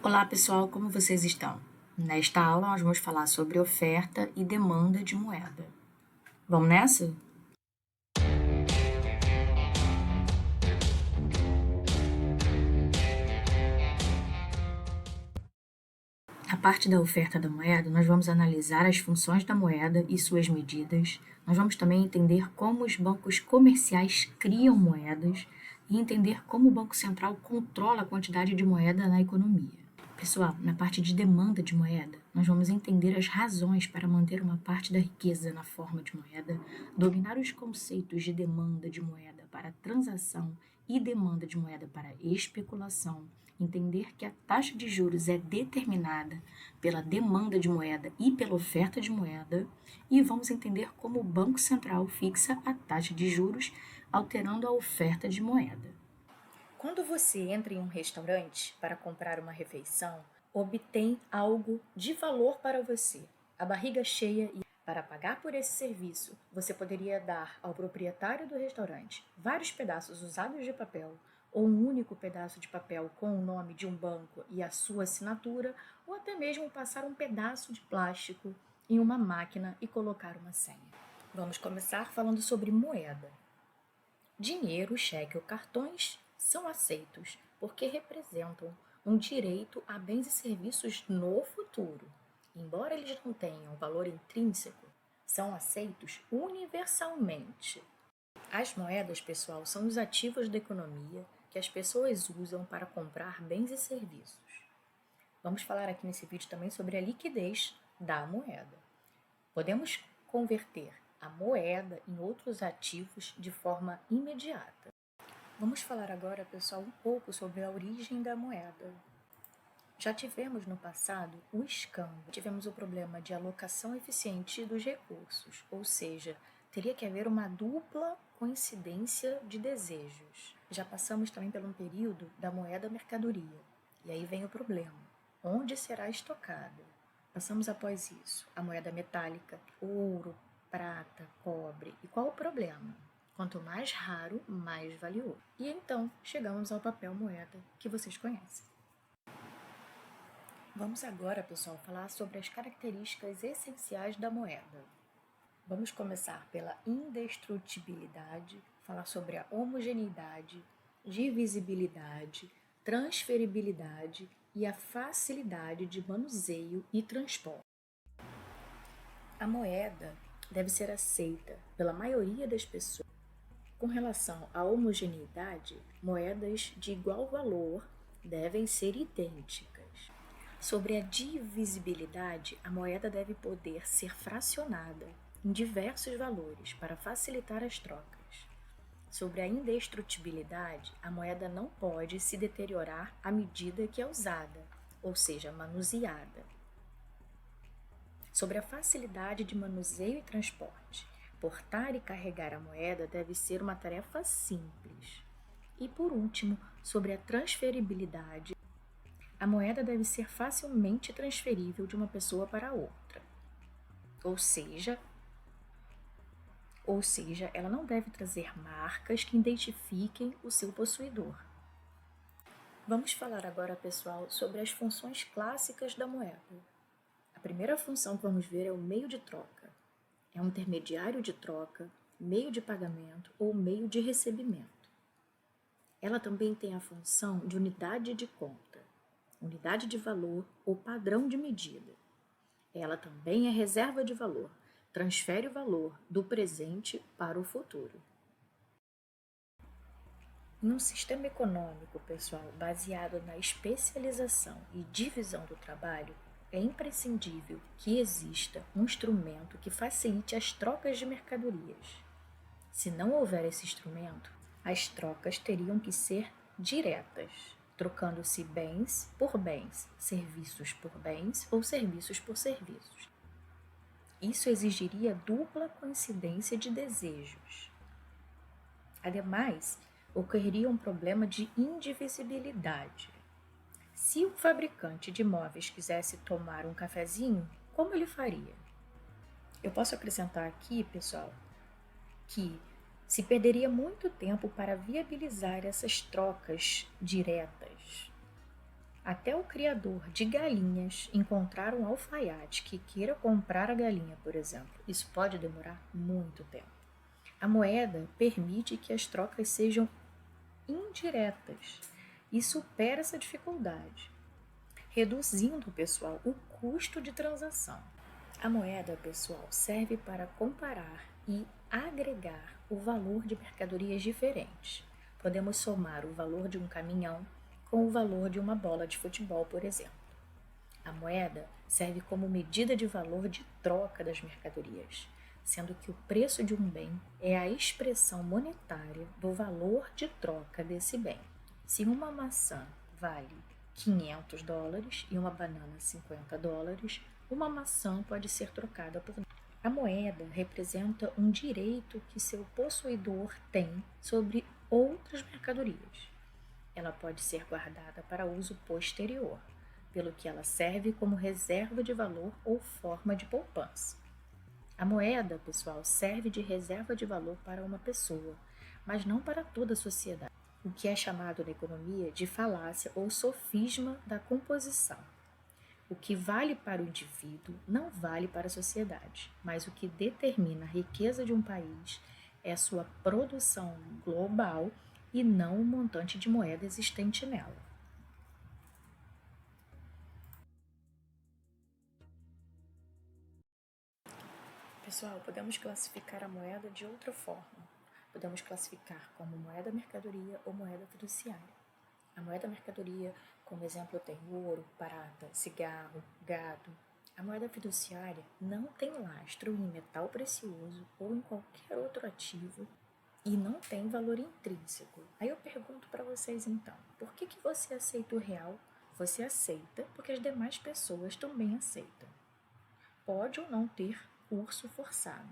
Olá pessoal, como vocês estão? Nesta aula nós vamos falar sobre oferta e demanda de moeda. Vamos nessa? A parte da oferta da moeda, nós vamos analisar as funções da moeda e suas medidas. Nós vamos também entender como os bancos comerciais criam moedas e entender como o Banco Central controla a quantidade de moeda na economia. Pessoal, na parte de demanda de moeda, nós vamos entender as razões para manter uma parte da riqueza na forma de moeda, dominar os conceitos de demanda de moeda para transação e demanda de moeda para especulação, entender que a taxa de juros é determinada pela demanda de moeda e pela oferta de moeda, e vamos entender como o Banco Central fixa a taxa de juros, alterando a oferta de moeda. Quando você entra em um restaurante para comprar uma refeição, obtém algo de valor para você, a barriga cheia, e para pagar por esse serviço, você poderia dar ao proprietário do restaurante vários pedaços usados de papel, ou um único pedaço de papel com o nome de um banco e a sua assinatura, ou até mesmo passar um pedaço de plástico em uma máquina e colocar uma senha. Vamos começar falando sobre moeda. Dinheiro, cheque ou cartões são aceitos porque representam um direito a bens e serviços no futuro. Embora eles não tenham valor intrínseco, são aceitos universalmente. As moedas, pessoal, são os ativos da economia que as pessoas usam para comprar bens e serviços. Vamos falar aqui nesse vídeo também sobre a liquidez da moeda. Podemos converter a moeda em outros ativos de forma imediata. Vamos falar agora, pessoal, um pouco sobre a origem da moeda. Já tivemos no passado o escândalo, tivemos o problema de alocação eficiente dos recursos, ou seja, teria que haver uma dupla coincidência de desejos. Já passamos também por um período da moeda mercadoria, e aí vem o problema: onde será estocada? Passamos após isso a moeda metálica, ouro, prata, cobre. E qual o problema? Quanto mais raro, mais valioso. E então chegamos ao papel moeda que vocês conhecem. Vamos agora, pessoal, falar sobre as características essenciais da moeda. Vamos começar pela indestrutibilidade, falar sobre a homogeneidade, divisibilidade, transferibilidade e a facilidade de manuseio e transporte. A moeda deve ser aceita pela maioria das pessoas. Com relação à homogeneidade, moedas de igual valor devem ser idênticas. Sobre a divisibilidade, a moeda deve poder ser fracionada em diversos valores para facilitar as trocas. Sobre a indestrutibilidade, a moeda não pode se deteriorar à medida que é usada, ou seja, manuseada. Sobre a facilidade de manuseio e transporte, portar e carregar a moeda deve ser uma tarefa simples. E por último, sobre a transferibilidade, a moeda deve ser facilmente transferível de uma pessoa para outra. Ou seja, ela não deve trazer marcas que identifiquem o seu possuidor. Vamos falar agora, pessoal, sobre as funções clássicas da moeda. A primeira função que vamos ver é o meio de troca. É um intermediário de troca, meio de pagamento ou meio de recebimento. Ela também tem a função de unidade de conta, unidade de valor ou padrão de medida. Ela também é reserva de valor, transfere o valor do presente para o futuro. Em um sistema econômico, pessoal, baseado na especialização e divisão do trabalho, é imprescindível que exista um instrumento que facilite as trocas de mercadorias. Se não houver esse instrumento, as trocas teriam que ser diretas, trocando-se bens por bens, serviços por bens ou serviços por serviços. Isso exigiria dupla coincidência de desejos. Ademais, ocorreria um problema de indivisibilidade. Se o fabricante de móveis quisesse tomar um cafezinho, como ele faria? Eu posso acrescentar aqui, pessoal, que se perderia muito tempo para viabilizar essas trocas diretas. Até o criador de galinhas encontrar um alfaiate que queira comprar a galinha, por exemplo, isso pode demorar muito tempo. A moeda permite que as trocas sejam indiretas e supera essa dificuldade, reduzindo, pessoal, o custo de transação. A moeda, pessoal, serve para comparar e agregar o valor de mercadorias diferentes. Podemos somar o valor de um caminhão com o valor de uma bola de futebol, por exemplo. A moeda serve como medida de valor de troca das mercadorias, sendo que o preço de um bem é a expressão monetária do valor de troca desse bem. Se uma maçã vale $500 e uma banana $50, uma maçã pode ser trocada por. A moeda representa um direito que seu possuidor tem sobre outras mercadorias. Ela pode ser guardada para uso posterior, pelo que ela serve como reserva de valor ou forma de poupança. A moeda, pessoal, serve de reserva de valor para uma pessoa, mas não para toda a sociedade, o que é chamado na economia de falácia ou sofisma da composição. O que vale para o indivíduo não vale para a sociedade, mas o que determina a riqueza de um país é a sua produção global e não o montante de moeda existente nela. Pessoal, podemos classificar a moeda de outra forma. Podemos classificar como moeda mercadoria ou moeda fiduciária. A moeda mercadoria, como exemplo, tem ouro, prata, cigarro, gado. A moeda fiduciária não tem lastro em metal precioso ou em qualquer outro ativo e não tem valor intrínseco. Aí eu pergunto para vocês então, por que você aceita o real? Você aceita porque as demais pessoas também aceitam. Pode ou não ter curso forçado.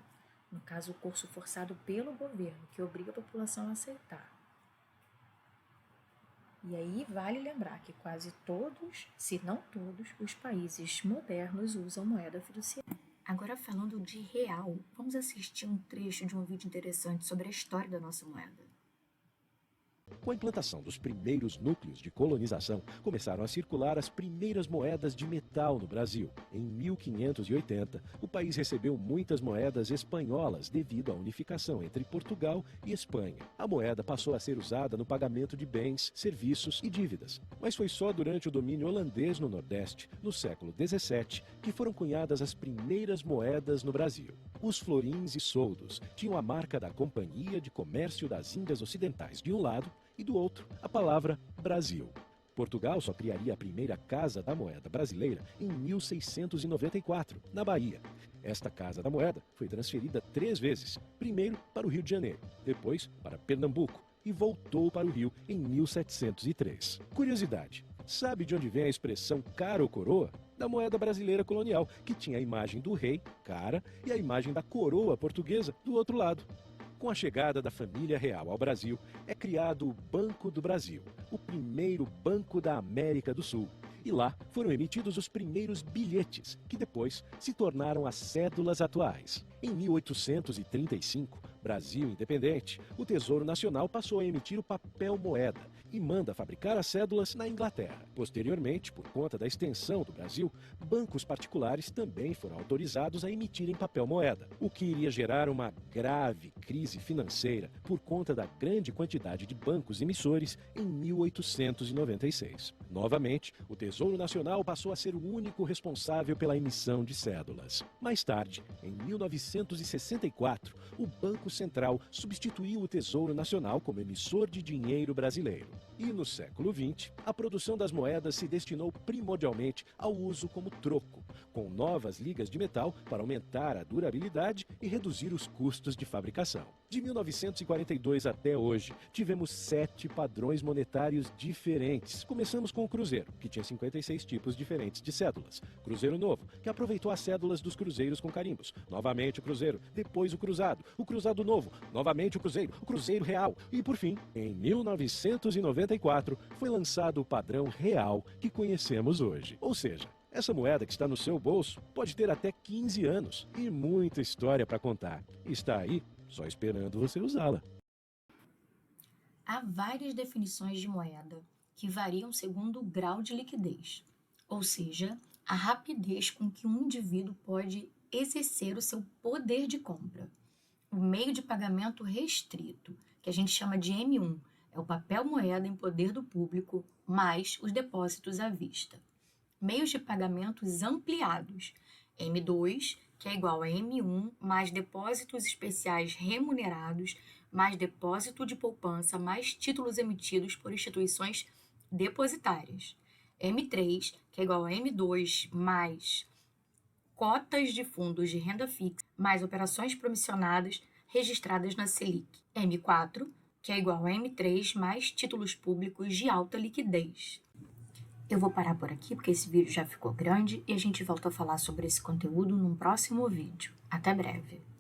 No caso, o curso forçado pelo governo, que obriga a população a aceitar. E aí vale lembrar que quase todos, se não todos, os países modernos usam moeda fiduciária. Agora, falando de real, vamos assistir um trecho de um vídeo interessante sobre a história da nossa moeda. Com a implantação dos primeiros núcleos de colonização, começaram a circular as primeiras moedas de metal no Brasil. Em 1580, o país recebeu muitas moedas espanholas devido à unificação entre Portugal e Espanha. A moeda passou a ser usada no pagamento de bens, serviços e dívidas. Mas foi só durante o domínio holandês no Nordeste, no século XVII, que foram cunhadas as primeiras moedas no Brasil. Os florins e soldos tinham a marca da Companhia de Comércio das Índias Ocidentais de um lado e do outro a palavra Brasil. Portugal só criaria a primeira Casa da Moeda brasileira em 1694, na Bahia. Esta Casa da Moeda foi transferida 3 vezes, primeiro para o Rio de Janeiro, depois para Pernambuco e voltou para o Rio em 1703. Curiosidade, sabe de onde vem a expressão cara ou coroa? Da moeda brasileira colonial, que tinha a imagem do rei, cara, e a imagem da coroa portuguesa do outro lado. Com a chegada da família real ao Brasil, é criado o Banco do Brasil, o primeiro banco da América do Sul. E lá foram emitidos os primeiros bilhetes, que depois se tornaram as cédulas atuais. Em 1835, Brasil independente, o Tesouro Nacional passou a emitir o papel moeda e manda fabricar as cédulas na Inglaterra. Posteriormente, por conta da extensão do Brasil, bancos particulares também foram autorizados a emitirem papel moeda, o que iria gerar uma grave crise financeira por conta da grande quantidade de bancos emissores em 1896. Novamente, o Tesouro Nacional passou a ser o único responsável pela emissão de cédulas. Mais tarde, em 1964, o Banco Central substituiu o Tesouro Nacional como emissor de dinheiro brasileiro. E no século XX, a produção das moedas se destinou primordialmente ao uso como troco, com novas ligas de metal para aumentar a durabilidade e reduzir os custos de fabricação. De 1942 até hoje, tivemos 7 padrões monetários diferentes. Começamos com o Cruzeiro, que tinha 56 tipos diferentes de cédulas. Cruzeiro Novo, que aproveitou as cédulas dos cruzeiros com carimbos. Novamente o Cruzeiro, depois o Cruzado Novo, novamente o Cruzeiro Real. E por fim, em 1994, foi lançado o padrão real que conhecemos hoje. Ou seja, essa moeda que está no seu bolso pode ter até 15 anos e muita história para contar. Está aí, só esperando você usá-la. Há várias definições de moeda, que variam segundo o grau de liquidez, ou seja, a rapidez com que um indivíduo pode exercer o seu poder de compra. O meio de pagamento restrito, que a gente chama de M1, é o papel moeda em poder do público mais os depósitos à vista. Meios de pagamentos ampliados, M2, que é igual a M1 mais depósitos especiais remunerados mais depósito de poupança mais títulos emitidos por instituições depositárias. M3, que é igual a M2 mais cotas de fundos de renda fixa mais operações promissionadas registradas na Selic. M4, que é igual a M3 mais títulos públicos de alta liquidez. Eu vou parar por aqui porque esse vídeo já ficou grande e a gente volta a falar sobre esse conteúdo num próximo vídeo. Até breve!